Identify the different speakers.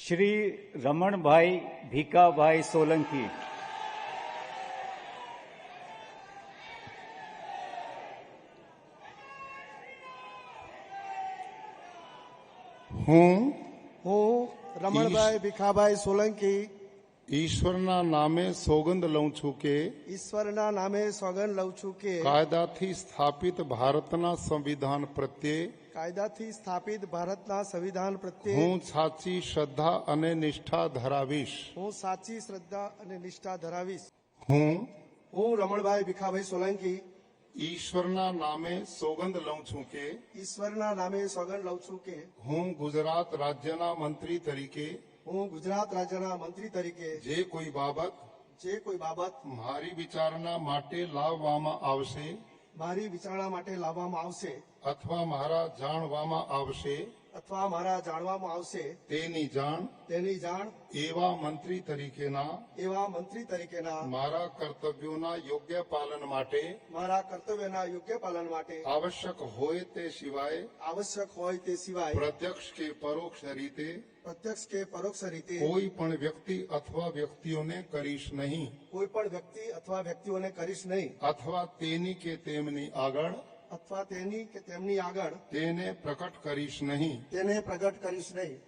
Speaker 1: શ્રી રમણભાઈ ભીખાભાઈ સોલંકી.
Speaker 2: હું
Speaker 3: રમણભાઈ ભીખાભાઈ સોલંકી
Speaker 2: ઈશ્વરના નામે સોગંદ લઉં છું કે
Speaker 3: ઈશ્વરના નામે સોગંદ લઉં છું કે
Speaker 2: કાયદાથી સ્થાપિત ભારતના સંવિધાન પ્રત્યે
Speaker 3: કાયદાથી સ્થાપિત ભારતના સંવિધાન પ્રત્યે
Speaker 2: હું સાચી શ્રદ્ધા અને નિષ્ઠા ધરાવીશ.
Speaker 3: હું સાચી શ્રદ્ધા અને નિષ્ઠા ધરાવીશ.
Speaker 2: હું
Speaker 3: રમણભાઈ ભીખાભાઈ સોલંકી
Speaker 2: ઈશ્વરના નામે સોગંદ લઉં છું કે
Speaker 3: ઈશ્વરના નામે સોગંદ લઉં છું કે
Speaker 2: હું ગુજરાત રાજ્યના મંત્રી તરીકે
Speaker 3: હું ગુજરાત રાજ્યના મંત્રી તરીકે
Speaker 2: જે કોઈ બાબત મારી વિચારણા માટે લાવવામાં આવશે
Speaker 3: મારી વિચારણા માટે લાવવામાં આવશે
Speaker 2: અથવા મારા જાણવામાં આવશે
Speaker 3: અથવા મારા જાણવામાં આવશે
Speaker 2: તેની જાણ એવા મંત્રી તરીકેના મારા કર્તવ્યોના યોગ્ય પાલન માટે આવશ્યક હોય તે સિવાય પ્રત્યક્ષ કે પરોક્ષ રીતે કોઈ પણ વ્યક્તિ અથવા વ્યક્તિઓને કરીશ નહીં અથવા તેની કે તેમની આગળ તેને પ્રકટ કરીશ નહીં.